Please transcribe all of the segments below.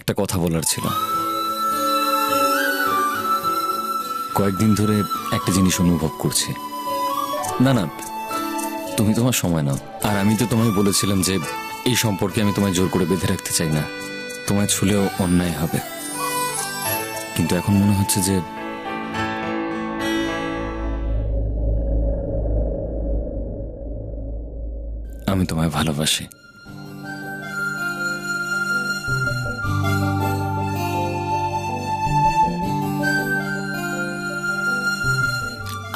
একটা কথা বলার ছিল। কয়েকদিন ধরে একটা জিনিস অনুভব করছি। না না, তুমি তোমার সময় নাও। আর আমি তো তোমায় বলেছিলাম যে এই সম্পর্কে আমি তোমায় জোর করে বেঁধে রাখতে চাই না, তোমায় ছুলেও অন্যায় হবে। কিন্তু এখন মনে হচ্ছে যে আমি তোমায় ভালোবাসি।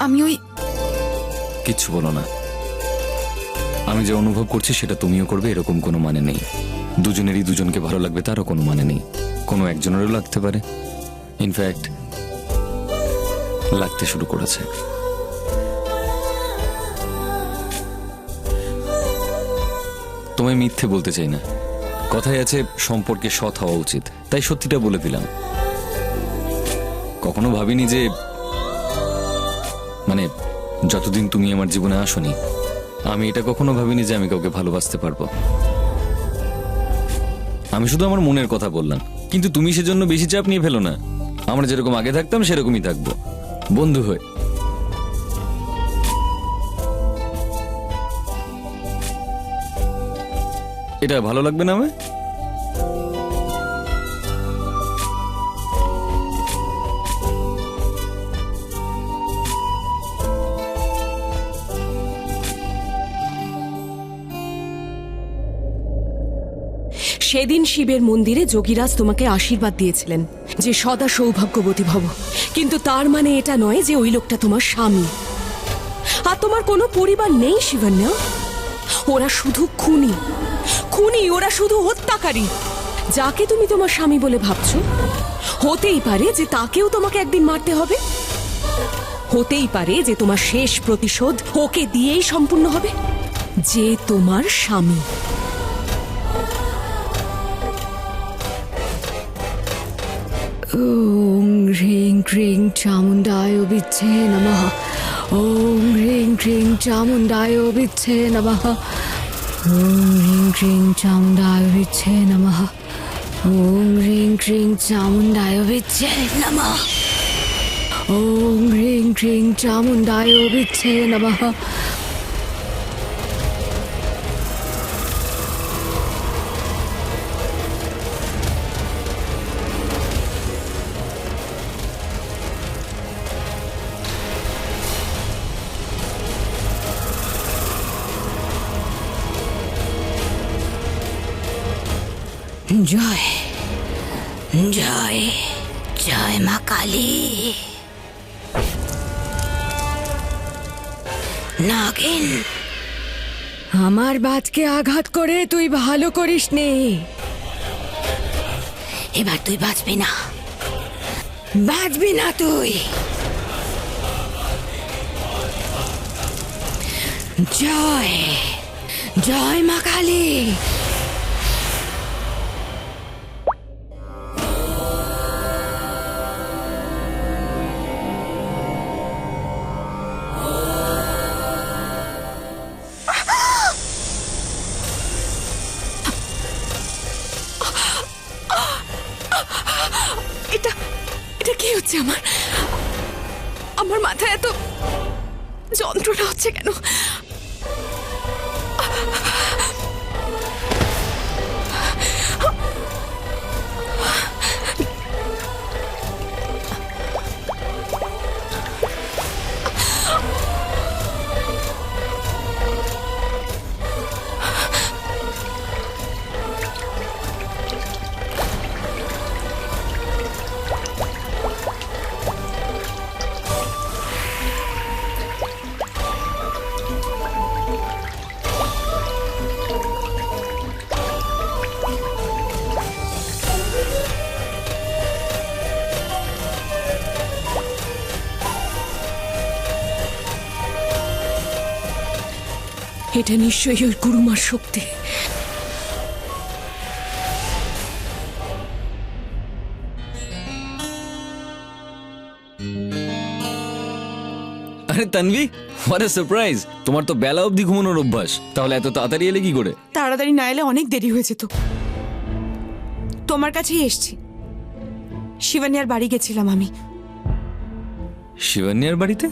আমি ওই কিচ্ছু বলো না। আমি যে অনুভব করছি সেটা তুমিও করবে এরকম কোনো মানে নেই। দুজনেরই দুজনকে ভালো লাগবে তারও কোনো মানে নেই। কোনো একজনেরও লাগতে পারে, ইনফ্যাক্ট লাগতে শুরু করেছে। তোমায় মিথ্যে বলতে চাই না, কথায় আছে সম্পর্কে সৎ হওয়া উচিত, তাই সত্যিটা বলে দিলাম। কখনো ভাবিনি যে, মানে যতদিন তুমি আমার জীবনে আসোনি আমি এটা কখনো ভাবিনি যে আমি কাউকে ভালোবাসতে পারবো। আমি শুধু আমার মনের কথা বললাম, কিন্তু তুমি সেজন্য বেশি চাপ নিয়ে ফেলো না। আমরা যেরকম আগে থাকতাম সেরকমই থাকবো, বন্ধু হয়ে। এটা ভালো লাগবে না আমায়? সেদিন শিবের মন্দিরে যোগীরাজ তোমাকে আশীর্বাদ দিয়েছিলেন যে সদা সৌভাগ্যবতী ভব, কিন্তু তার মানে এটা নয় যে ওই লোকটা তোমার স্বামী। আর তোমার কোনো পরিবার নেই শিবন্যা। ওরা শুধু খুনি, খুনি, ওরা শুধু হত্যাকারী। যাকে তুমি তোমার স্বামী বলে ভাবছো, হতেই পারে যে তাকেও তোমাকে একদিন মারতে হবে। হতেই পারে যে তোমার শেষ প্রতিশোধ ওকে দিয়েই সম্পূর্ণ হবে, যে তোমার স্বামী। ওম হ্রিং ক্রিং চামুণ্ডায় বিচ্ছে নমঃ। ওম হ্রিং ক্রিং চামুণ্ডায় বিচ্ছে নমঃ। ওম হ্রিং ক্রিং চামুণ্ডায় বিচ্ছে নমঃ। ওম হ্রিং ক্রিং চামুণ্ডায় বিচ্ছে নমঃ। ওম হ্রিং ক্রিং চামুণ্ডায় বিচ্ছে নমঃ। জয় জয় জয় মা কালী। নাগিন, আমার বাজকে আঘাত করে তুই ভালো করিস নে। এবার তুই বাঁচবি না, বাঁচবি না তুই। জয় জয় মা কালী। এটা কি হচ্ছে? আমার আমার মাথায় এত যন্ত্রণা হচ্ছে কেন? এটা নিশ্চয়ই ওই গুরুমার শক্তি। আরে তানভি, হোয়াট আ সারপ্রাইজ! তোমার তো বেলা অবধি ঘুমানোর অভ্যাস, তাহলে এত তাড়াতাড়ি এলে কি করে? তাড়াতাড়ি না এলে অনেক দেরি হয়ে যেত। তোমার কাছেই এসেছি। শিবানিয়ার বাড়ি গেছিলাম আমি। শিবান্যার বাড়িতে?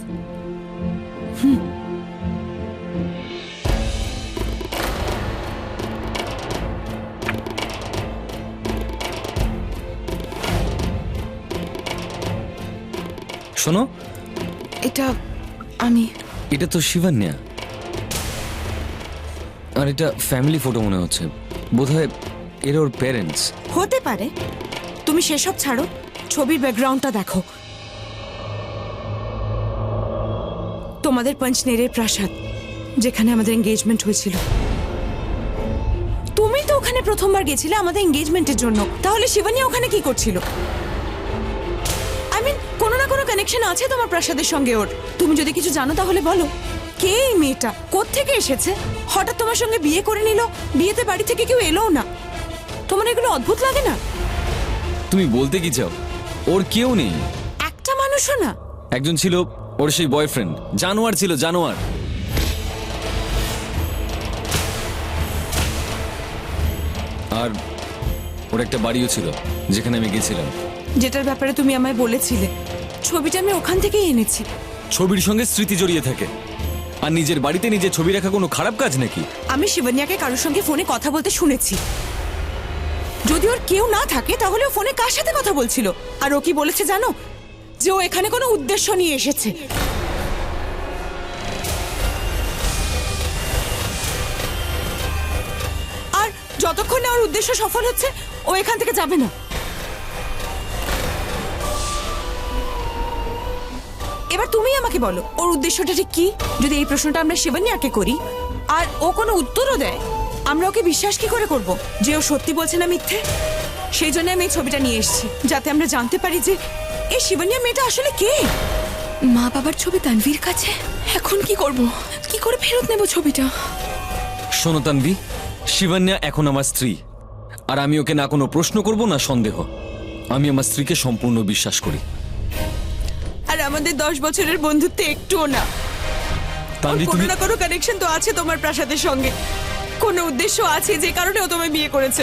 শোনো, এটা আমি। এটা তো শিবান্যা, আর এটা ফ্যামিলি ফটো মনে হচ্ছে। বোধহয় এরা ওর প্যারেন্টস। হতে পারে, তুমি সেসব ছাড়ো, ছবির ব্যাকগ্রাউন্ডটা দেখো। তোমাদের পঞ্চনেরের প্রাসাদ, যেখানে আমাদের এঙ্গেজমেন্ট হয়েছিল। তুমি তো ওখানে প্রথমবার গেছিলে আমাদের এঙ্গেজমেন্টের জন্য, তাহলে শিবানী ওখানে কি করছিল? আই মিন, কোনো না কোনো কানেকশন আছে তোমার প্রাসাদের সঙ্গে ওর। তুমি যদি কিছু জানো তাহলে বলো। কে এই মেয়েটা, কোত্থেকে এসেছে, হঠাৎ তোমার সঙ্গে বিয়ে করে নিল, বিয়েতে বাড়ি থেকে কেউ এলোও না? তোমার এগুলো অদ্ভুত লাগে না? তুমি বলতে কি চাও? ওর কেউ নেই। একটা মানুষও না? একজন ছিল, ওর সেই বয়ফ্রেন্ড, জানোয়ার ছিল, জানোয়ার। আর ওর একটা বাড়িও ছিল, যেখানে আমি গেছিলাম। যেটার ব্যাপারে তুমি আমায় বলেছিলে। ছবিটা আমি ওখান থেকেই এনেছি। ছবির সঙ্গে স্মৃতি জড়িয়ে থাকে, আর নিজের বাড়িতে নিজের ছবি রাখা কোনো খারাপ কাজ নাকি? আমি শিবানিয়াকে কারোর সঙ্গে ফোনে কথা বলতে শুনেছি। যদি ওর কেউ না থাকে তাহলে ও ফোনে কার সাথে কথা বলছিল? আর ও কি বলেছে জানো? যে ও এখানে কোনো উদ্দেশ্য নিয়ে এসেছে। আর যতক্ষণ না ওর উদ্দেশ্য সফল হচ্ছে, ও এখান থেকে যাবে না। এবার তুমি আমাকে বলো, ওর উদ্দেশ্যটা ঠিক কি? যদি এই প্রশ্নটা আমরা শিবানিয়াকে করি আর ও কোনো উত্তরও দেয়, আমরা ওকে বিশ্বাস কি করে করব যে ও সত্যি বলছে না মিথ্যে? সেই জন্য আমি এই ছবিটা নিয়ে এসেছি, যাতে আমরা জানতে পারি যে এই শিবানিয়া মেয়েটা আসলে কে। মা বাবার ছবি তানভীর কাছে, এখন কি করব? কি করে ফেরত নেব ছবিটা? শোনো তানভি, শিবান্যা এখন আমার স্ত্রী, আর আমি ওকে না কোনো প্রশ্ন করব না সন্দেহ। আমি আমার স্ত্রীকে সম্পূর্ণ বিশ্বাস করি। আর আমাদের 10 বছরের বন্ধুত্ব একটুও না। তানভি, কোনো তুমি না কোনো কানেকশন তো আছে তোমার প্রাসাদের সঙ্গে। কোনো উদ্দেশ্য আছে যে কারণে ও তোমায় বিয়ে করেছে।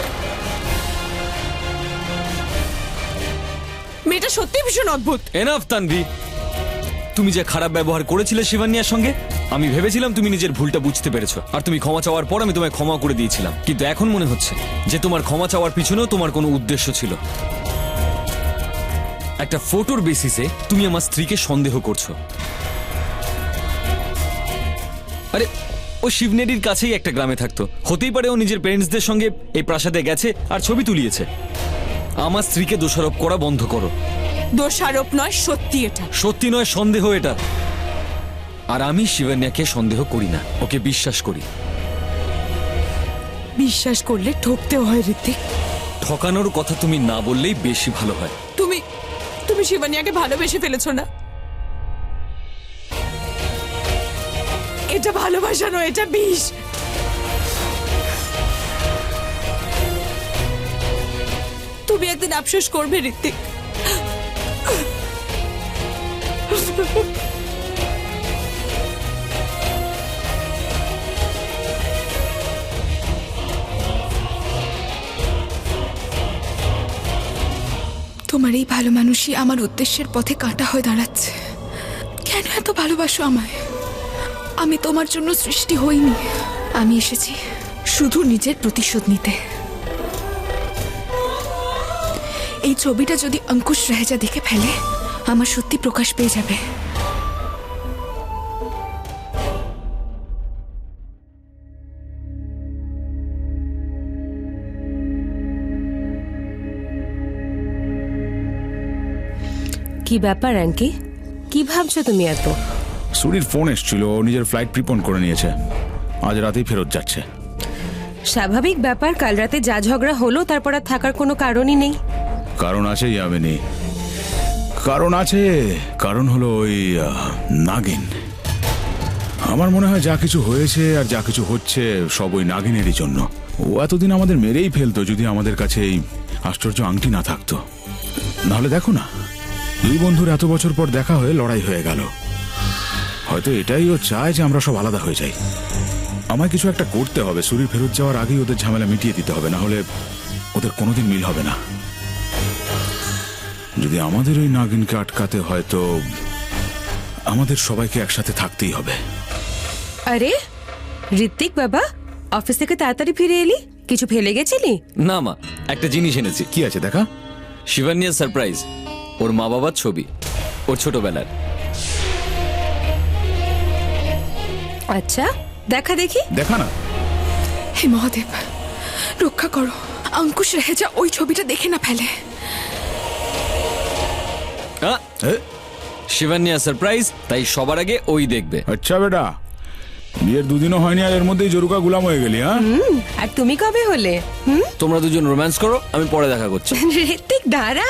মেয়েটা সত্যি ভীষণ অদ্ভুত। এনাফ তানভি, তুমি যে খারাপ ব্যবহার করেছিলে শিবান্যার সঙ্গে, আমি ভেবেছিলাম তুমি নিজের ভুলটা বুঝতে পেরেছো, আর তুমি ক্ষমা চাওয়ার পর আমি তোমায় ক্ষমা করে দিয়েছিলাম। কিন্তু এখন মনে হচ্ছে যে তোমার ক্ষমা চাওয়ার পিছনেও তোমার কোনো উদ্দেশ্য ছিল। একটা ফটোর বেসিসে তুমি আমার স্ত্রীকে সন্দেহ করছো। আরে, ও শিবনেরির কাছেই একটা গ্রামে থাকতো, হতেই পারে ও নিজের প্যারেন্টসদের সঙ্গে এই প্রাসাদে গেছে আর ছবি তুলিয়েছে। আমার স্ত্রীকে দোষারোপ করা বন্ধ করো। দোষারোপ নয়, সত্যি এটা। সত্যি নয়, সন্দেহ এটা। আর আমি শিবান্যাকে সন্দেহ করি না, ওকে বিশ্বাস করি। বিশ্বাস করলে ঠকতেও হয় ঋত্বিক। ঠকানোর কথা তুমি না বললেই বেশি ভালো হয়। তুমি তুমি শিবানিয়াকে ভালোবেসে ফেলেছো না? এটা ভালোবাসা নয়, এটা বিষ। তুমি একদিন আফসোস করবে ঋত্বিক। তোমার এই ভালো মানুষই আমার উদ্দেশ্যের পথে কাঁটা হয়ে দাঁড়াচ্ছে। কেন এত ভালোবাসো আমায়? আমি তোমার জন্য সৃষ্টি হইনি। আমি এসেছি শুধু নিজের প্রতিশোধ নিতে। এই ছবিটা যদি অঙ্কুশ রাহেজা দেখে ফেলে, আমার সত্যি প্রকাশ পেয়ে যাবে। কি ব্যাপার অ্যাঙ্কি, কি ভাবছো তুমি এত? সুরির ফোন এসেছিল, ও নিজের ফ্লাইট প্রিপন করে নিয়েছে, আজ রাতেই ফেরত যাচ্ছে। স্বাভাবিক ব্যাপার, কাল রাতে যা ঝগড়া হলো তারপর আর থাকার কোনো কারণই নেই। কারণ আছে ইয়ামিনী, কারণ আছে। কারণ হলো ওই নাগিন। আমার মনে হয় যা কিছু হয়েছে আর যা কিছু হচ্ছে সব ওই নাগিনেরই জন্য। ও এতদিন আমাদের মেরেই ফেলতো যদি আমাদের কাছে এই আশ্চর্য আংটি না থাকতো। নাহলে দেখো না, দুই বন্ধুর এত বছর পর দেখা হয়ে লড়াই হয়ে গেল। হয়তো এটাই ও চায় যে আমরা সব আলাদা হয়ে যাই। আমায় কিছু একটা করতে হবে। সুরি ফেরত যাওয়ার আগেই ওদের ঝামেলা মিটিয়ে দিতে হবে, না হলে ওদের কোনোদিন মিল হবে না। যদি আমাদের ওই নাগিনকে আটকাতে হয় তো আমাদের সবাইকে একসাথে থাকতেই হবে। আরে ঋত্বিক বাবা, অফিস থেকে তাড়াতাড়ি ফিরে এলি, কিছু ফেলে গেছিলি? না মা, একটা জিনিস এনেছি। কি আছে দেখা? শিবানিয়া সারপ্রাইজ, ওর মা বাবার ছবি, ওর ছোটবেলার। আচ্ছা দেখা দেখি। দেখা না। হে মহাদেব, রক্ষা করো, অঙ্কুশ রেহেজা ওই ছবিটা দেখে না ফেলে। এ? শিবানিয়া সারপ্রাইজ, তাই সবার আগে ওই দেখবে। আচ্ছা বেটা, বিয়ের দুদিনও হয়নি আর এর মধ্যেই জরুকা গুলাম হয়ে গেলি, হ্যাঁ? আর তুমি কবে হলে? তোমরা দুজন রোম্যান্স করো, আমি পরে দেখা করছি। ঋত্বিক দাঁড়া,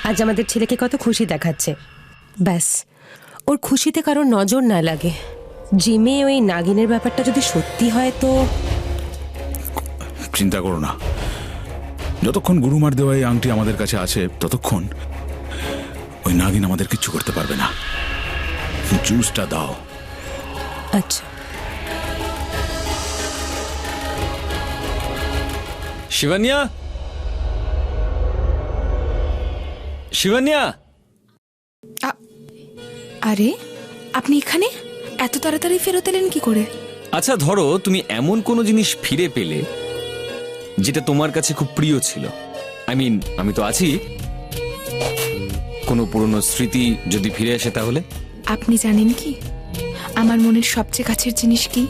আজ আমাদের ছেলেকে কত খুশি দেখাচ্ছে। ব্যাস, ওর খুশিতে কারোর নজর না লাগে। জিমে ওই নাগিনের ব্যাপারটা যদি সত্যি হয় তো চিন্তা করো না, যতক্ষণ গুরুমার দেওয়া এই আংটি আমাদের কাছে আছে ততক্ষণ ওই নাগিন আমাদের কিচ্ছু করতে পারবে না। জুসটা দাও। আচ্ছা। শিবানিয়া, শিবানিয়া, আরে আপনি এখানে এত তাড়াতাড়ি ফেরত এলেন কি করে? আচ্ছা ধরো তুমি এমন কোনো জিনিস ফিরে পেলে যেটা তোমার কাছে খুব প্রিয় ছিল। আমি তো আছি। কোনো পুরনো স্মৃতি যদি ফিরে আসে তাহলে? আপনি জানেন কি আমার মনের সবচেয়ে কাছের জিনিস কি?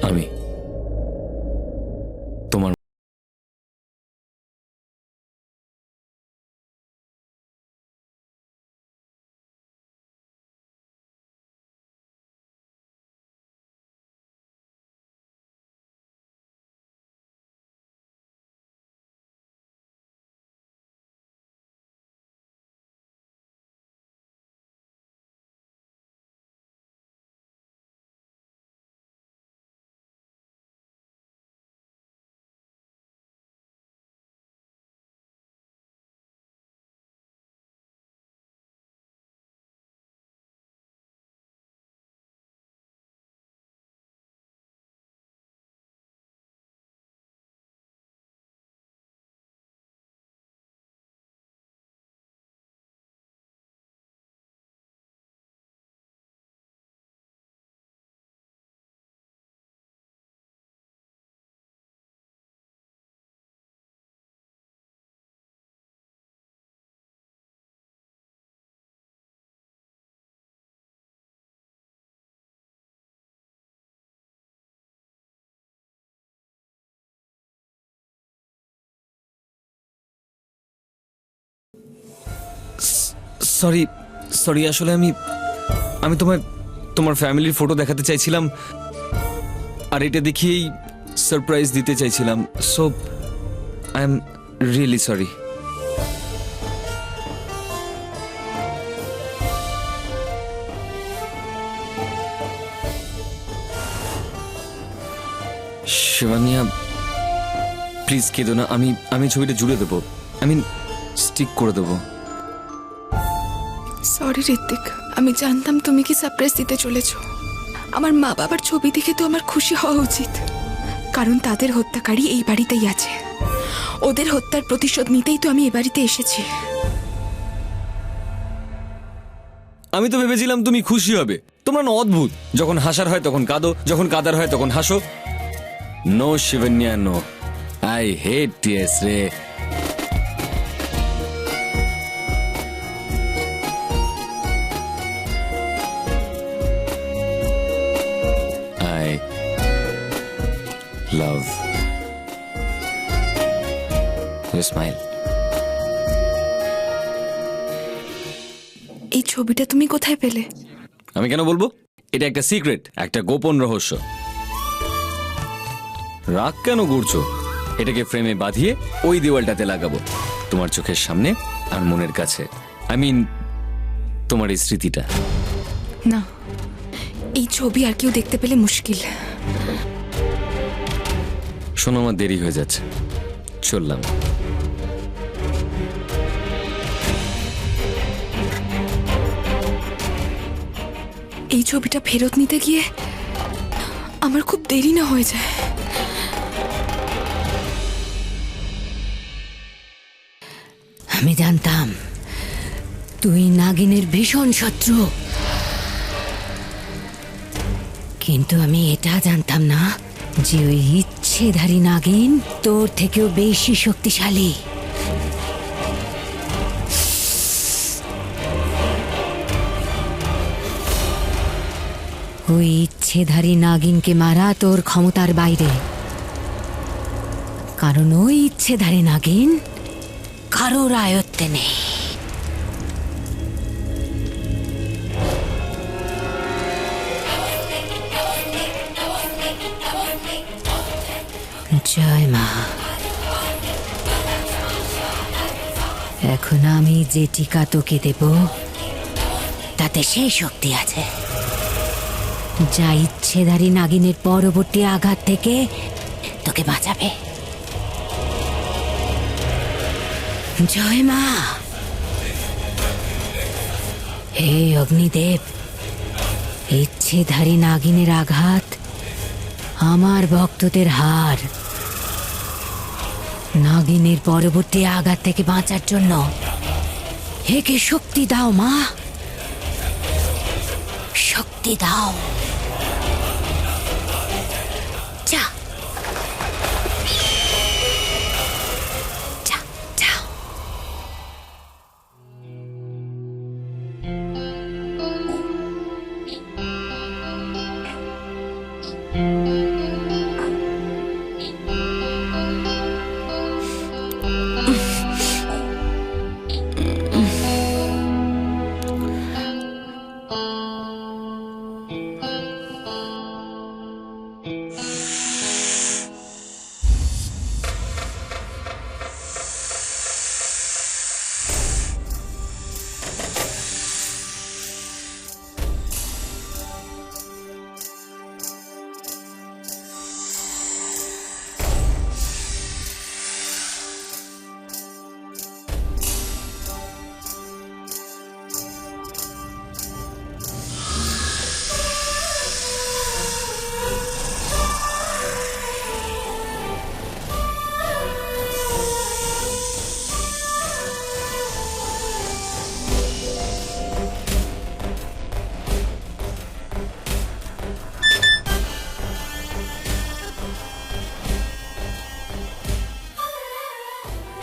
আমি তোমার। সরি সরি, আসলে আমি তোমার ফ্যামিলির ফটো দেখাতে চাইছিলাম আর এটা দেখিয়েই সারপ্রাইজ দিতে চাইছিলাম। So I am really sorry. Shivaniya please কেঁদো না, আমি ছবিটা জুড়ে দেবো, স্টিক করে দেবো। সরি ঋত্বিক, আমি জানতাম তুমি কি সারপ্রাইজ দিতে চলেছো। আমার মা বাবার ছবি দেখে তো আমার খুশি হওয়া উচিত, কারণ তাদের হত্যাকারী এই বাড়িতেই আছে। ওদের হত্যার প্রতিশোধ নিতেই তো আমি এ বাড়িতে এসেছি। আমি তো ভেবেছিলাম তুমি খুশি হবে। তোমরা না অদ্ভুত, যখন হাসার হয় তখন কাঁদো, যখন কাঁদার হয় তখন হাসো। No Shivanya no, I hate tears রে। I love you smile. এই ছবিটা তুমি কোথায় পেলে? আমি কেন বলবো? এটা একটা সিক্রেট, একটা গোপন রহস্য। রাগ কেন করছো? এটাকে ফ্রেমে বাঁধিয়ে ওই দেওয়ালটাতে লাগাবো, তোমার চোখের সামনে আর মনের কাছে। তোমার এই স্মৃতিটা। না, এই ছবি আর কেউ দেখতে পেলে মুশকিল। শোনো, আমার দেরি হয়ে যাচ্ছে, চললাম। এই ছবিটা ফেরত নিতে গিয়ে আমার খুব দেরি না হয়ে যায়। আমি জানতাম তুই নাগিনের ভীষণ শত্রু, কিন্তু আমি এটা জানতাম না যে ওই ইচ্ছেধারী নাগিন তোর থেকেও বেশি শক্তিশালী। ওই ইচ্ছেধারী নাগিনকে মারা তোর ক্ষমতার বাইরে, কারণ ওই ইচ্ছেধারী নাগিন কারোর আয়ত্তে নেই। জয় মা। এখন আমি যে টিকা তোকে দেব তাতে সেই শক্তি আছে যা ইচ্ছেধারী নাগিনের পরবর্তী আঘাত থেকে তোকে বাঁচাবে। জয় মা। হে অগ্নিদেব, ইচ্ছেধারী নাগিনের আঘাত আমার ভক্তদের হার। নাগিনের পরবর্তী আঘাত থেকে বাঁচার জন্য একে শক্তি দাও মা, শক্তি দাও। যা যা যাও।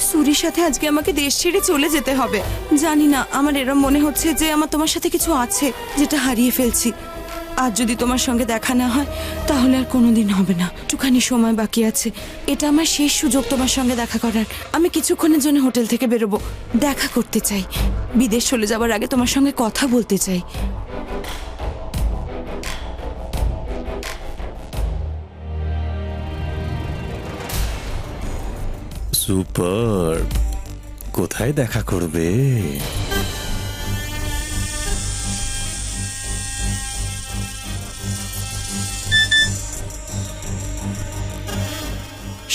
সুরির সাথে আজকে আমাকে দেশ ছেড়ে চলে যেতে হবে। জানি না, আমার এরম মনে হচ্ছে যে আমার তোমার সাথে কিছু আছে যেটা হারিয়ে ফেলছি। আজ যদি তোমার সঙ্গে দেখা না হয় তাহলে আর কোনোদিন হবে না। একটুখানি সময় বাকি আছে, এটা আমার শেষ সুযোগ তোমার সঙ্গে দেখা করার। আমি কিছুক্ষণের জন্য হোটেল থেকে বেরোবো, দেখা করতে চাই। বিদেশ চলে যাবার আগে তোমার সঙ্গে কথা বলতে চাই। সুপার, কোথায় দেখা করবে?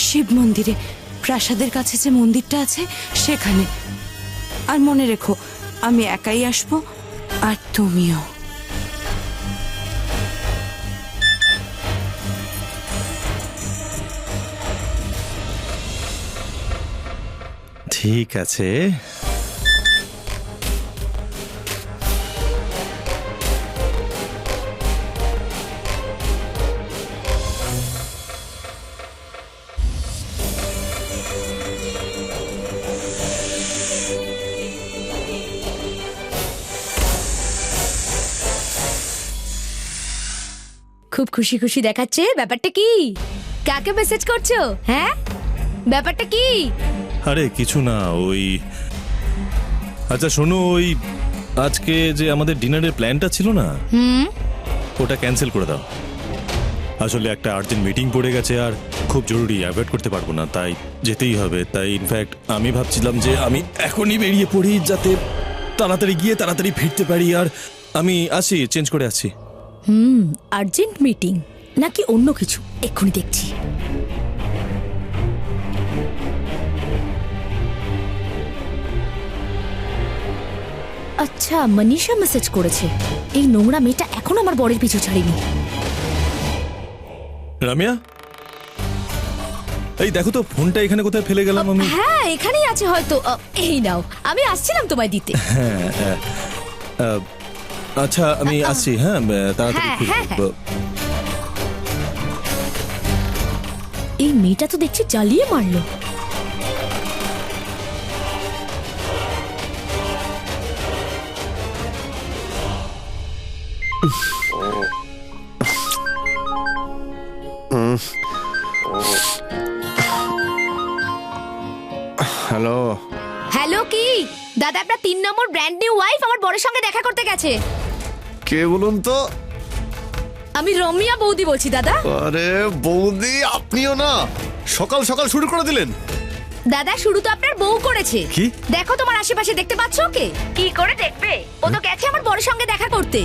শিব মন্দিরে, প্রাসাদের কাছে যে মন্দিরটা আছে সেখানে। আর মনে রেখো, আমি একাই আসবো আর তুমিও। ঠিক আছে। খুব খুশি খুশি দেখাচ্ছে, ব্যাপারটা কি? কাকে মেসেজ করছো? হ্যাঁ, ব্যাপারটা কি? আরে কিছু না, ওই আচ্ছা শোনো, ওই আজকে যে আমাদের ডিনারের প্ল্যানটা ছিল না, ওটা ক্যান্সেল করে দাও। আসলে একটা আর্জেন্ট মিটিং পড়ে গেছে আর খুব জরুরি, অ্যাভয়েড করতে পারবো না, তাই যেতেই হবে। তাই ইনফ্যাক্ট আমি ভাবছিলাম যে আমি এখনই বেরিয়ে পড়ি যাতে তাড়াতাড়ি গিয়ে তাড়াতাড়ি ফিরতে পারি। আর আমি আসি, চেঞ্জ করে আসছি। আর্জেন্ট মিটিং নাকি অন্য কিছু? এক্ষুনি দেখছি। আচ্ছা, মনীষা মেসেজ করেছে। এই নোংরা মেয়েটা এখন আমার বরের পিছু ছাড়িনি। রামিয়া, এই দেখো তো ফোনটা এখানে কোথায় ফেলে গেলাম আমি। হ্যাঁ, এখানেই আছে হয়তো। এই নাও, আমি আসছিলাম তোমায় দিতে। আচ্ছা আমি আসছি, হ্যাঁ তাড়াতাড়ি হ্যাঁ, ফিরবো। হ্যাঁ, হ্যাঁ। এই মেয়েটা তো দেখছি জ্বালিয়ে মারলো। হ্যালো, হ্যালো, কি দাদা আপনার 3 নম্বর ব্র্যান্ড নিউ ওয়াইফ আমার বরের সঙ্গে দেখা করতে গেছে। কে বলুন তো? আমি রমিয়া বৌদি বলছি দাদা। আরে বৌদি, আপনিও না সকাল সকাল শুরু করে দিলেন। দাদা, শুরু তো আপনার বউ করেছে। কি? দেখো তোমার আশেপাশে দেখতে পাচ্ছ ওকে? কি করে দেখবে, ও তো গেছে আমার বরের সঙ্গে দেখা করতে।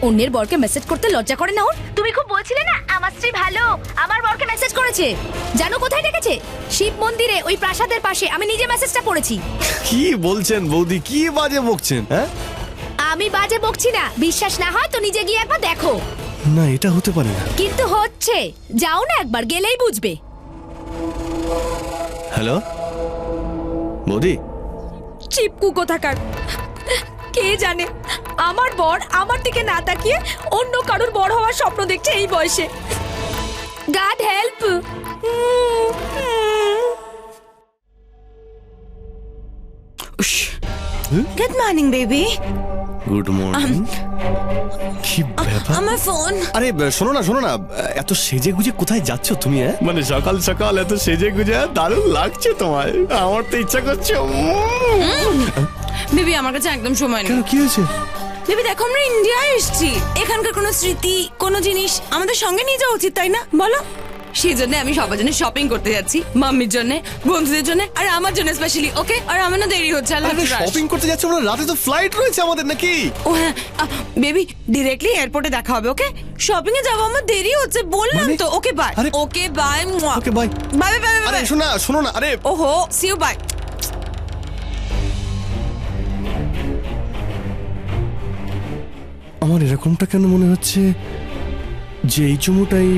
অন্যের বরকে মেসেজ করতে লজ্জা করে না ওর? তুমি খুব বলছিলে না আমার স্ত্রী ভালো, আমার বরকে মেসেজ করেছে। জানো কোথায় ডেকেছে? শিব মন্দিরে, ওই প্রাসাদের পাশে। আমি নিজে মেসেজটা পড়েছি। কি বলছেন বৌদি, কি বাজে বকছেন? হ্যাঁ, আমি বাজে বকছি না। বিশ্বাস না হয় তো নিজে গিয়ে একবার দেখো। না এটা হতে পারে না। কিন্তু হচ্ছে, যাও না একবার, গেলেই বুঝবে। হ্যালো বৌদি, চিপকু কোথাকার। কে জানে আমার বর আমার দিকে না তাকিয়ে অন্য কারোর বর হওয়ার স্বপ্ন দেখছে এই বয়সে। God help. Good morning baby. Good morning. কি ব্যাপার? আমার ফোন। আরে শোনো না, এত সেজে গুজে কোথায় যাচ্ছ তুমি? মানে সকাল সকাল এত সেজে গুজে দারুণ লাগছে তোমায়। আমার তো ইচ্ছা করছে। বেবি, আমার কাছে একদম সময় নেই। কেন, কি হয়েছে? বেবি দেখো, আমরা ইন্ডিয়ায় এসেছি। এখানকার কোনো স্মৃতি, কোনো জিনিস আমাদের সঙ্গে নিয়ে যাওয়া উচিত, তাই না বলো? সেই জন্য আমি সবার জন্য শপিং করতে যাচ্ছি, মাম্মির জন্য, বন্ধুদের জন্য, আর আমার জন্য স্পেশালি। ওকে, আর আমার না দেরি হচ্ছে। শপিং করতে যাচ্ছ? আমরা রাতে তো ফ্লাইট রয়েছে আমাদের, নাকি? ও হ্যাঁ বেবি, ডিরেক্টলি এয়ারপোর্টে দেখা হবে। ওকে, শপিং এ যাবো, আমার দেরি হচ্ছে বললাম তো। Okay bye. আরে, okay bye. Okay bye. Bye bye আরে বাই। শোনো না, আরে ওহো, সি ইউ বাই। আমার এরকমটা কেন মনে হচ্ছে যে এই চুমুটাই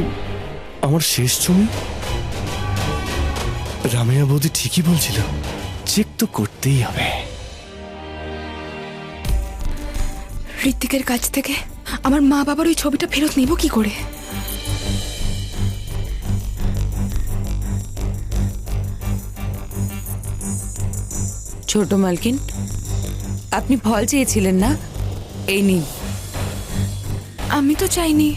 আমার শেষ চুমু? রামিয়া বৌদি ঠিকই বলছিল, চেক তো করতেই হবে। ঋত্বিকের কাছ থেকে আমার মা বাবার ওই ছবিটা ফেরত নেব কি করে? ছোট মালকিন, আপনি ফল চেয়েছিলেন না? এই নিন। আমি তো চাইনি।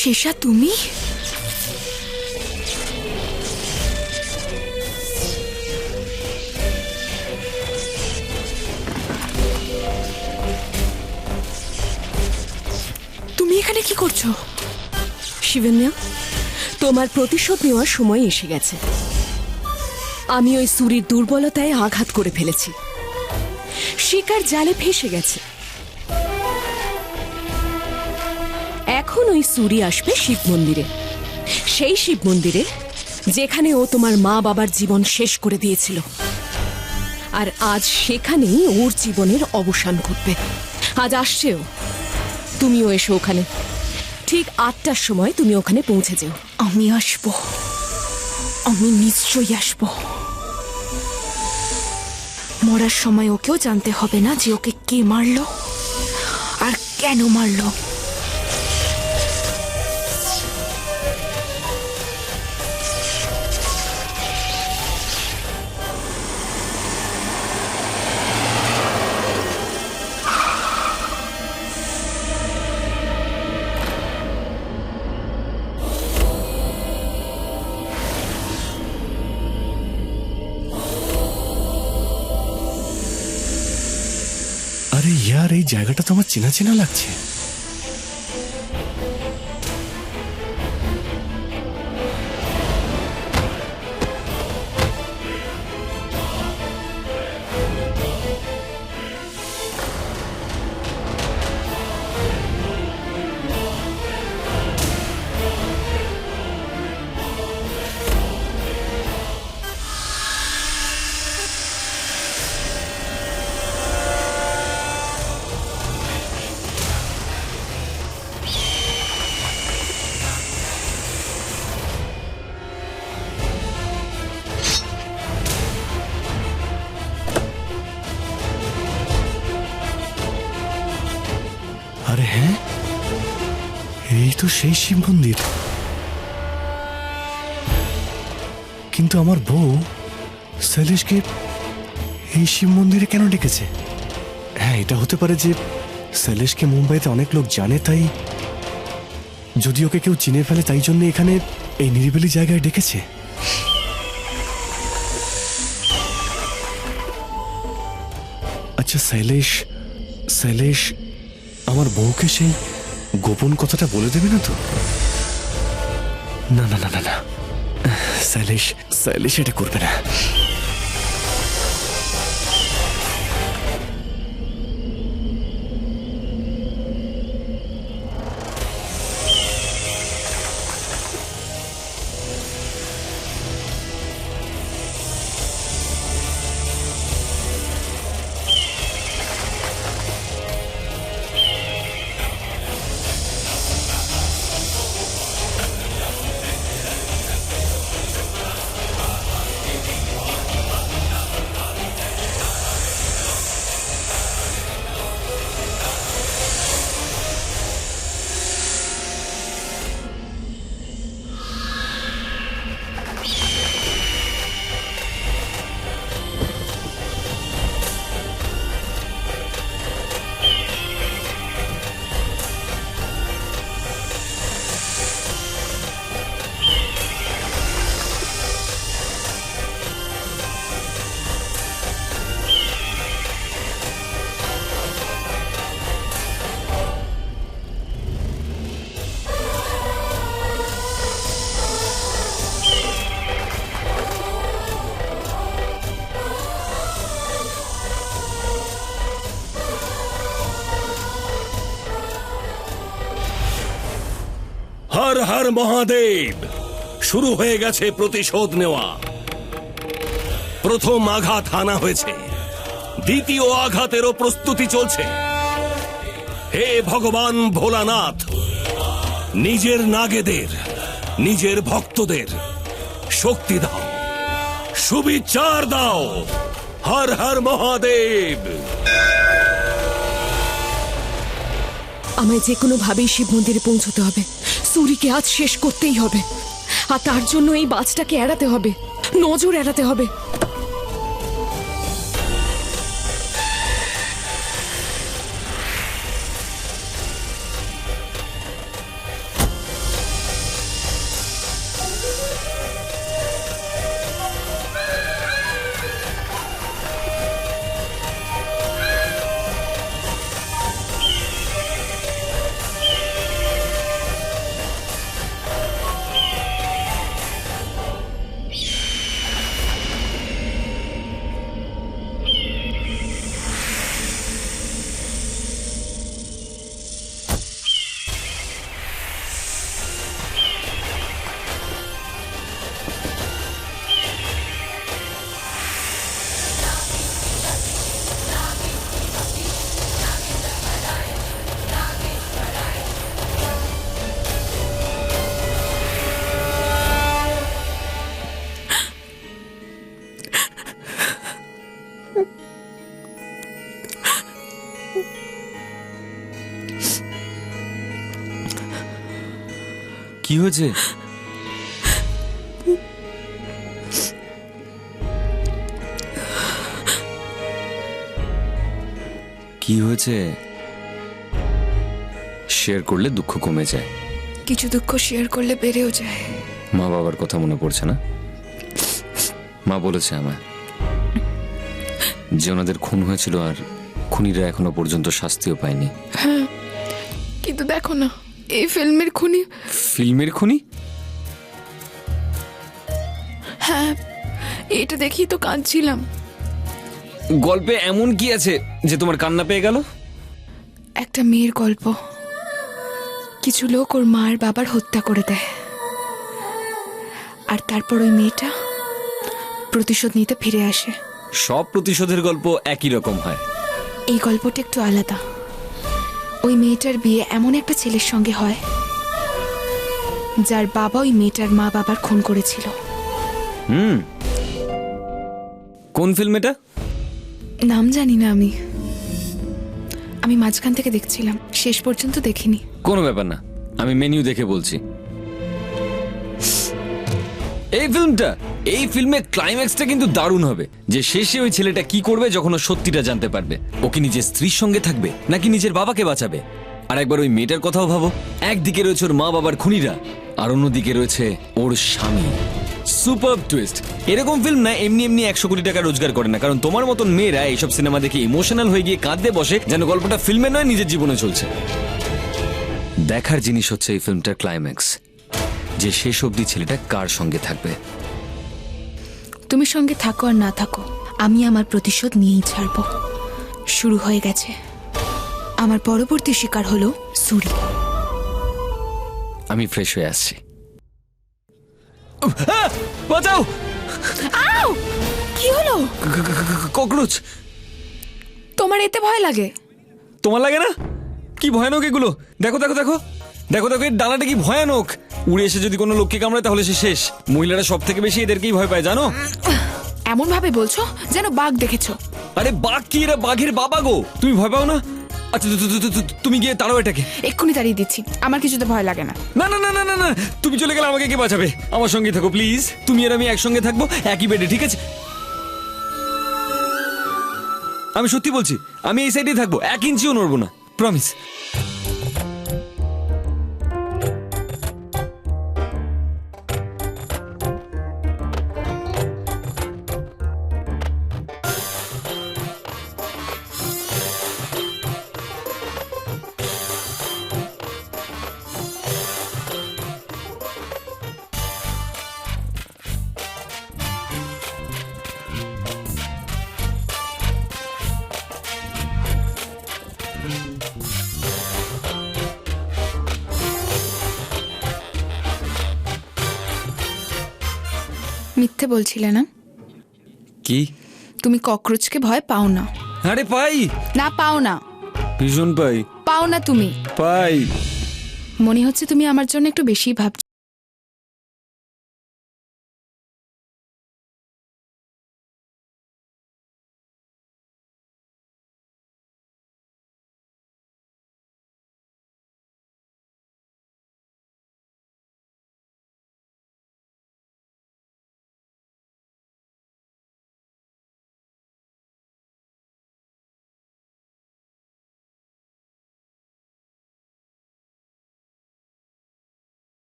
শেষা, তুমি? তুমি এখানে কি করছো? শিবন্যা, তোমার প্রতিশোধ নেওয়ার সময় এসে গেছে। আমি ওই সুরির দুর্বলতায় আঘাত করে ফেলেছি। শিকার জালে ফেসে গেছে। এখন ওই সুরি আসবে শিব মন্দিরে, সেই শিব মন্দিরে যেখানে ও তোমার মা বাবার জীবন শেষ করে দিয়েছিল। আর আজ সেখানেই ওর জীবনের অবসান ঘটবে। আজ আসছে ও, তুমিও এসো ওখানে। ঠিক 8টার সময় তুমি ওখানে পৌঁছে যেও। আমি আসবো, আমি নিশ্চয়ই আসবো। মরার সময় ওকেও জানতে হবে না যে ওকে কে মারলো আর কেন মারলো। আরে ইয়ার, এই জায়গাটা তো আমার চেনা চেনা লাগছে। সেই শিব মন্দির, কিন্তু আমার বউ শৈলেশকে এই শিব মন্দিরে কেন ডেকেছে? হ্যাঁ, এটা হতে পারে যে শৈলেশকে মুম্বাইতে অনেক লোক জানে, তাই যদি ওকে কেউ চিনে ফেলে তাই জন্য এখানে এই নিরিবিলি জায়গায় ডেকেছে। আচ্ছা, শৈলেশ আমার বউকে সেই গোপন কথাটা বলে দেবে না তো? না না না না না, শৈলেশ এটা করবে না। হর হর মহাদেব। শুরু হয়ে গেছে প্রতিশোধ নেওয়া। প্রথম আঘাত হানা হয়েছে, দ্বিতীয় আঘাতেরও প্রস্তুতি চলছে। হে ভগবান ভোলানাথ, নিজের নাগেদের, নিজের ভক্তদের শক্তি দাও, সুবিচার দাও। হর হর মহাদেব। আমায় যে কোনো ভাবেই শিব মন্দিরে পৌঁছতে হবে। সুরিকে আজ শেষ করতেই হবে, আর তার জন্য এই বাজটাকে এড়াতে হবে, নজর এড়াতে হবে। কি হয়েছে? কি হয়েছে? শেয়ার করলে দুঃখ কমে যায়, কিছু দুঃখ শেয়ার করলে বেড়েও যায়। মা বাবার কথা মনে পড়ছে না? মা বলেছে আমায় যে ওনাদের খুন হয়েছিল আর খুনিরা এখনো পর্যন্ত শাস্তিও পায়নি। হ্যাঁ, কিন্তু দেখো না, এই ফিল্মের খুনি। ফিল্মের খুনি? হ্যাঁ, এটা দেখি তো কাঁদছিলাম। গল্পে এমন কি আছে যে তোমার কান্না পেয়ে গেল? একটা মেয়ের গল্প। কিছু লোক ওর মা আর বাবার হত্যা করে দেয়, আর তারপর ওই মেয়েটা প্রতিশোধ নিতে ফিরে আসে। সব প্রতিশোধের গল্প একই রকম হয়। এই গল্পটা একটু আলাদা। ওই মেয়েটার বিয়ে এমন একটা ছেলের সঙ্গে হয় যার বাবা ওই মেয়েটার মা বাবার খুন করেছিল। কোন ফিল্ম এটা? নাম জানি না আমি মাঝখান থেকে দেখছিলাম, শেষ পর্যন্ত দেখিনি। কোনো ব্যাপার না, আমি মেনু দেখে বলছি। এই ফিল্মে ক্লাইম্যাক্সটা কিন্তু দারুণ হবে, যে শেষে ওই ছেলেটা কি করবে যখন ও সত্যিটা জানতে পারবে। ও কি নিজের স্ত্রীর সঙ্গে থাকবে নাকি নিজের বাবাকে বাঁচাবে? আর একবার ওই মেয়েটার কথাও ভাবো, একদিকে রয়েছে ওর মা বাবার খুনিরা, আর অন্যদিকে রয়েছে ওর স্বামী। Super twist. এরকম ফিল্ম না এমনি এমনি 100 কোটি টাকা রোজগার করে না, কারণ তোমার মতন মেয়েরা এইসব সিনেমা দেখে ইমোশনাল হয়ে গিয়ে কাঁদতে বসে, যেন গল্পটা ফিল্মে নয় নিজের জীবনে চলছে। দেখার জিনিস হচ্ছে এই ফিল্মটার ক্লাইম্যাক্স, যে শেষ অবধি ছেলেটা কার সঙ্গে থাকবে। তুমি সঙ্গে থাকো আর না থাকো, আমি আমার প্রতিশোধ নিয়েই ছাড়বো। শুরু হয়ে গেছে। আমার পরবর্তী শিকার হলো সুরি। আমি ফ্রেশ হয়ে আসছি। বাঁচাও! আউ! কি হলো? ককরোচ! তোমার এতে ভয় লাগে? তোমার লাগে না? কি ভয়ানক এগুলো! দেখো দেখো দেখো দেখো দেখো, এর ডানাটা কি ভয়ানক! উড়ে এসে যদি কোনো লোককে কামড়ায় তাহলে সে শেষ। মহিলারা সব থেকে বেশি এদেরকেই ভয় পায়, জানো? এমন ভাবে বলছো যেন বাঘ দেখেছো। আরে বাঘ কি, এরা বাঘের বাবা গো! তুমি ভয় পাও না? আচ্ছা তুমি গিয়ে তাড়াও এটাকে। এক্ষুনি তাড়িয়ে দিচ্ছি, আমার কিছুতে ভয় লাগে না। না না না না না না, তুমি চলে গেলে আমাকে কে বাঁচাবে? আমার সঙ্গে থাকো প্লিজ। তুমি আর আমি একসঙ্গে থাকবো, একই বেডে, ঠিক আছে? আমি সত্যি বলছি, আমি এই সাইডে থাকবো, 1 ইঞ্চিও নড়বো না, প্রমিস। মিথ্যে বলছিলে না? কি? তুমি ককরোচকে ভয় পাও না? আরে পাই না, পাও না। ভীষণ পাই। পাও না তুমি? পাই। মনে হচ্ছে তুমি আমার জন্য একটু বেশি ভাবছো।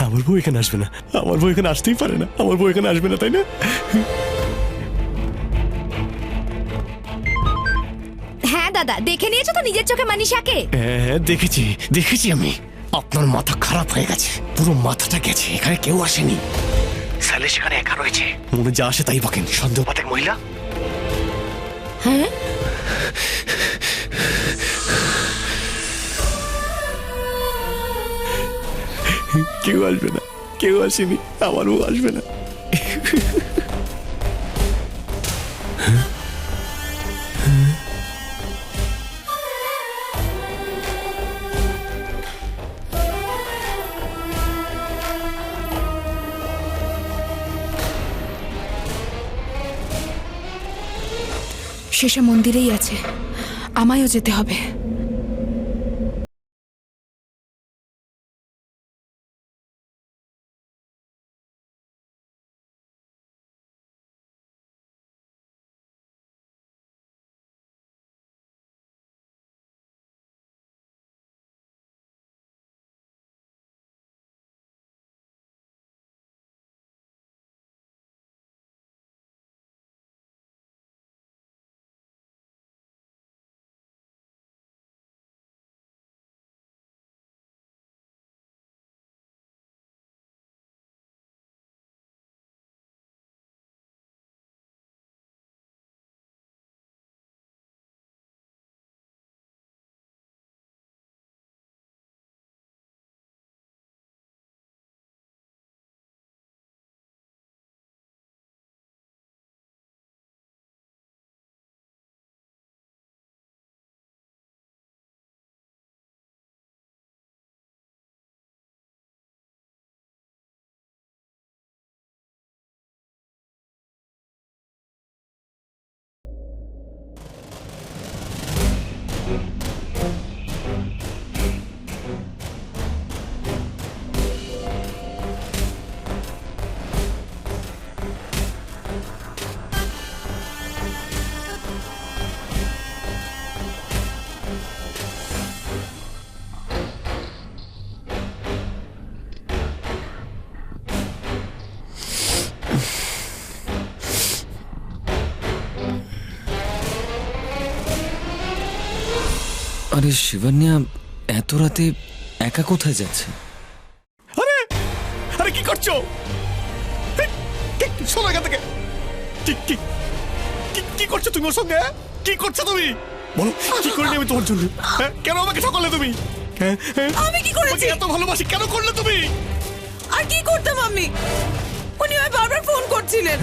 আমার বউ এখানে আসবে না, আমার বউ এখানে আসতেই পারে না, আমার বউ এখানে আসবে না, তাই না? হ্যাঁ দাদা, দেখে নিয়েছো তো নিজের চোখে মানিশাকে? হ্যাঁ দেখেছি দেখেছি আমি। আপনার মাথা খারাপ হয়ে গেছে, পুরো মাথাটা গেছে। এখানে কেউ আসেনি, সালে সেখানে একা রয়েছে। মনে যা আসে তাই বকেন, সন্দেহপাতের মহিলা। হ্যাঁ, কেউ আসবে না, কেউ আসেনি, আমার বউ আসবে না। শেষে মন্দিরেই আছে, আমায়ও যেতে হবে। আরে শিবান্যা এত রাতে একা কোথায় যাচ্ছে? আরে আরে কি করছো? শোনো এখান থেকে। কি করছো তুমি ওর সঙ্গে? কি করছো তুমি? বলো কি করিনি আমি তোমার জন্য? কেন আমাকে ঠকালে তুমি? আমি কি করেছি? এত ভালোবাসি কেন করলে তুমি? আর কি করতাম আমি? উনি আমায় বারবার ফোন করছিলেন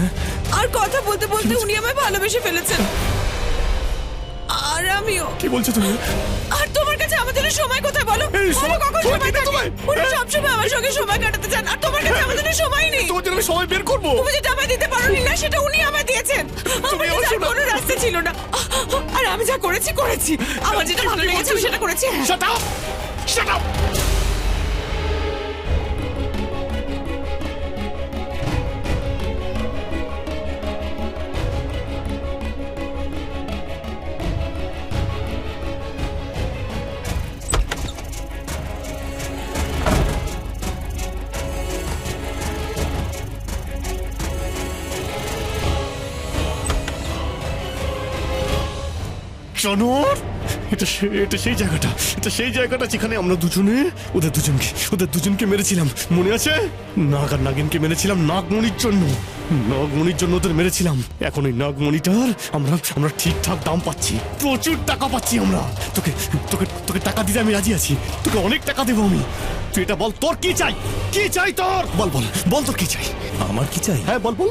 আর কথা বলতে বলতে উনি আমায় ভালোবেসে ফেলেছেন। আর আমিও। কি বলছো তুমি? আর তোমার কাছে আমার জন্য সময় কোথায় বলো? বলো কখন সময় থাকে? উনি সবসময় আমার সঙ্গে সময় কাটাতে চান আর তোমার কাছে আমার জন্য সময় নেই। তোমার জন্য সময় বের করবো। তুমি যেটা আমায় দিতে পারোনি না সেটা উনি আমায় দিয়েছেন। আমার কাছে কোনো রাস্তা ছিল না। আর আমি যা করেছি আমার যেটা ভালো লেগেছে আমি সেটা করেছি। Shut up! Shut up! জানোয়ার, এটা সেই জায়গাটা যেখানে আমরা ওদের দুজনকে মেরেছিলাম, মনে আছে? নাগ আর নাগিনকে মেরেছিলাম নাগমণির জন্য ওদের মেরেছিলাম। এখন ওই নাগমণিটার আমরা ঠিকঠাক দাম পাচ্ছি, প্রচুর টাকা পাচ্ছি আমরা। তোকে টাকা দিতে আমি রাজি আছি, তোকে অনেক টাকা দেবো আমি। তুই এটা বল, তোর কি চাই? কি চাই তোর? বল তোর কি চাই? আমার কি চাই? হ্যাঁ বল।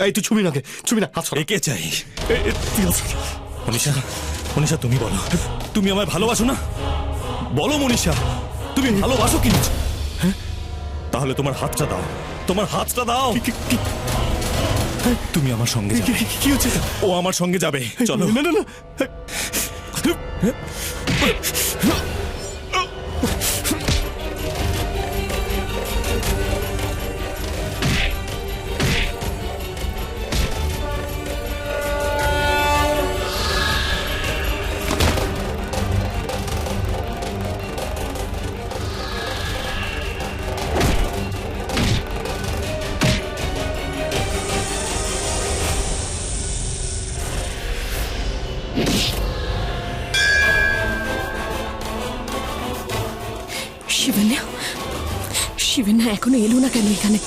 এই তো ছবি না একে চাই। মনীষা তুমি বলো, তুমি আমায় ভালোবাসো না? বলো মনীষা, তুমি ভালোবাসো কি? তাহলে তোমার হাতটা দাও। তুমি আমার সঙ্গে যাবে। কি হচ্ছে? ও আমার সঙ্গে যাবে, চলো। না শিবান্যা এখনো এলো না কেন? এখানে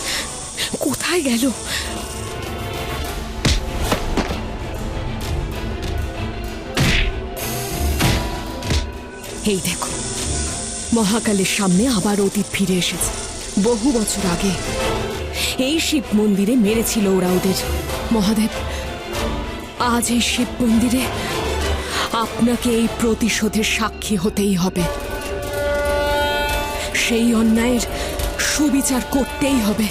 কোথায় গেল? এই দেখো, মহাকালের সামনে আবার অতীত ফিরে এসেছে। বহু বছর আগে এই শিব মন্দিরে মেরেছিল ওরা ওদের। মহাদেব, আজ এই শিব মন্দিরে আপনাকে এই প্রতিশোধের সাক্ষী হতেই হবে। সেই অন্যায়ের সুবিচার করতেই হবে।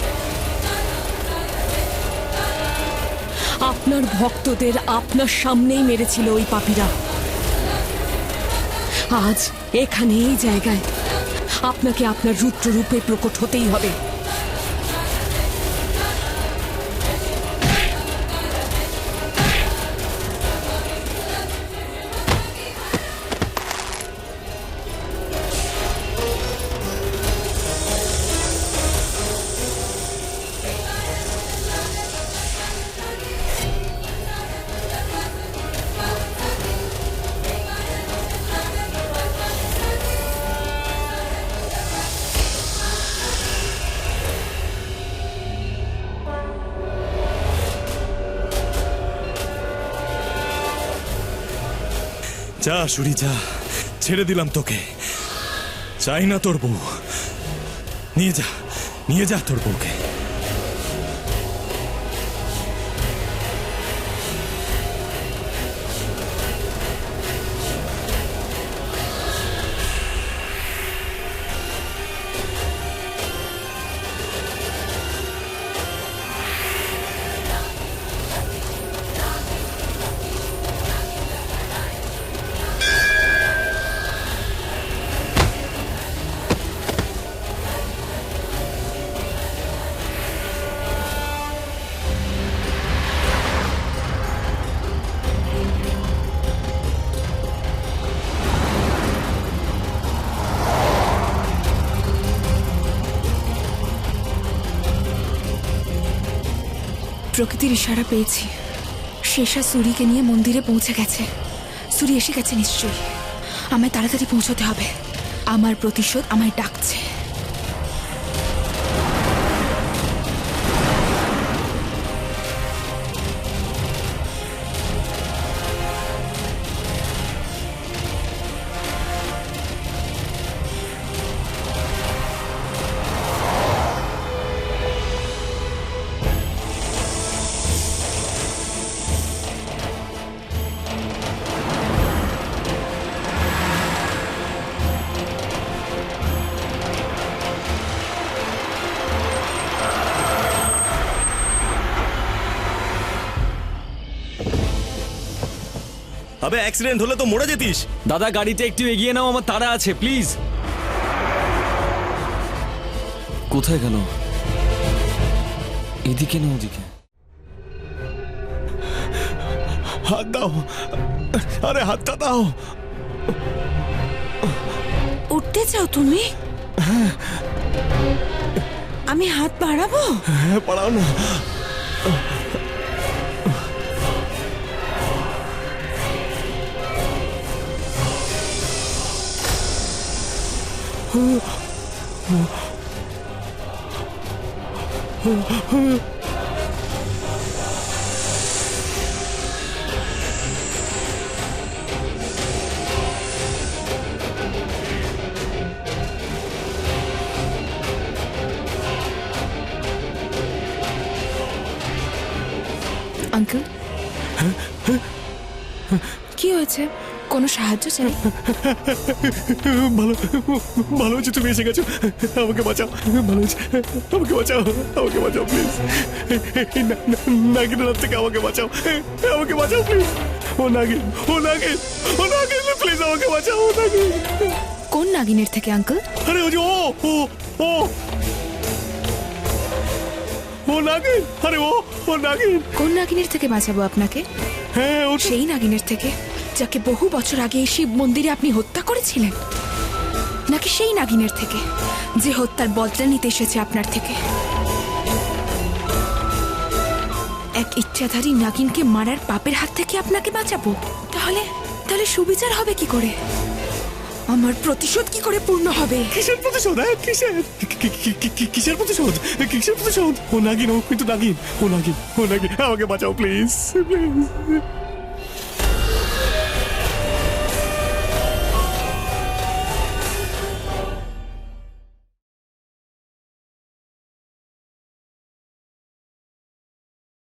আপনার ভক্তদের আপনার সামনেই মেরেছিল ওই পাপীরা। আজ এখানে এই জায়গায় আপনাকে আপনার রুদ্ররূপে প্রকট হতেই হবে। যা সুরি যা, ছেড়ে দিলাম তোকে। চাই না তোর বউ। নিয়ে যা তোর বউকে। প্রকৃতির ইশারা পেয়েছি, শেষা সুরিকে নিয়ে মন্দিরে পৌঁছে গেছে। সুরি এসে গেছে নিশ্চয়ই। আমায় তাড়াতাড়ি পৌঁছতে হবে। আমার প্রতিশোধ আমায় ডাকছে। আবে অ্যাক্সিডেন্ট হলে তো মরে যেতিস। দাদা গাড়িতে একটু এগিয়ে নাও, আমার তাড়া আছে, প্লিজ। কোথায় গেল? এদিকে না ওদিকে? হাত দাও, আরে হাতটা দাও। উঠতে চাও তুমি? আমি হাত বাড়াবো? হ্যাঁ, পাড়াও না। আঙ্কেল, কি হয়েছে? কোনো সাহায্য চাই? ভালো ভালো হচ্ছে তুমি এসে গেছো। আমাকে বাঁচাও, ভালো হচ্ছে। আমাকে বাঁচাও, আমাকে বাঁচাও প্লিজ। নাগিনের হাত থেকে আমাকে বাঁচাও, আমাকে বাঁচাও please. O Naagin, O Naagin, O Naagin, please আমাকে বাঁচাও। ও নাগিন। কোন নাগিনের থেকে আঙ্কেল? আরে ও যে ও ও ও ও নাগিন, আরে ও নাগিন। কোন নাগিনের থেকে বাঁচাবো আপনাকে? হ্যাঁ, ও সেই নাগিনের থেকে যাকে বহু বছর আগে এই শিব মন্দিরে আপনি হত্যা করেছিলেন, নাকি সেই নাগিনের থেকে যে হত্যার বদলা নিতে এসেছে আপনার থেকে? এক ইচ্ছাধারী নাগিনকে মারার পাপের হাত থেকে আপনাকে বাঁচাবো? তাহলে তাহলে সুবিচার হবে কি করে? আমার প্রতিশোধ কি করে পূর্ণ হবে? কিসের প্রতিশোধ? কিসের প্রতিশোধ? কিসের প্রতিশোধ? ও নাগিন, ও কিন্তু নাগিন, ও নাগিন, ও নাগিন। আমাকে বাঁচাও প্লিজ, প্লিজ।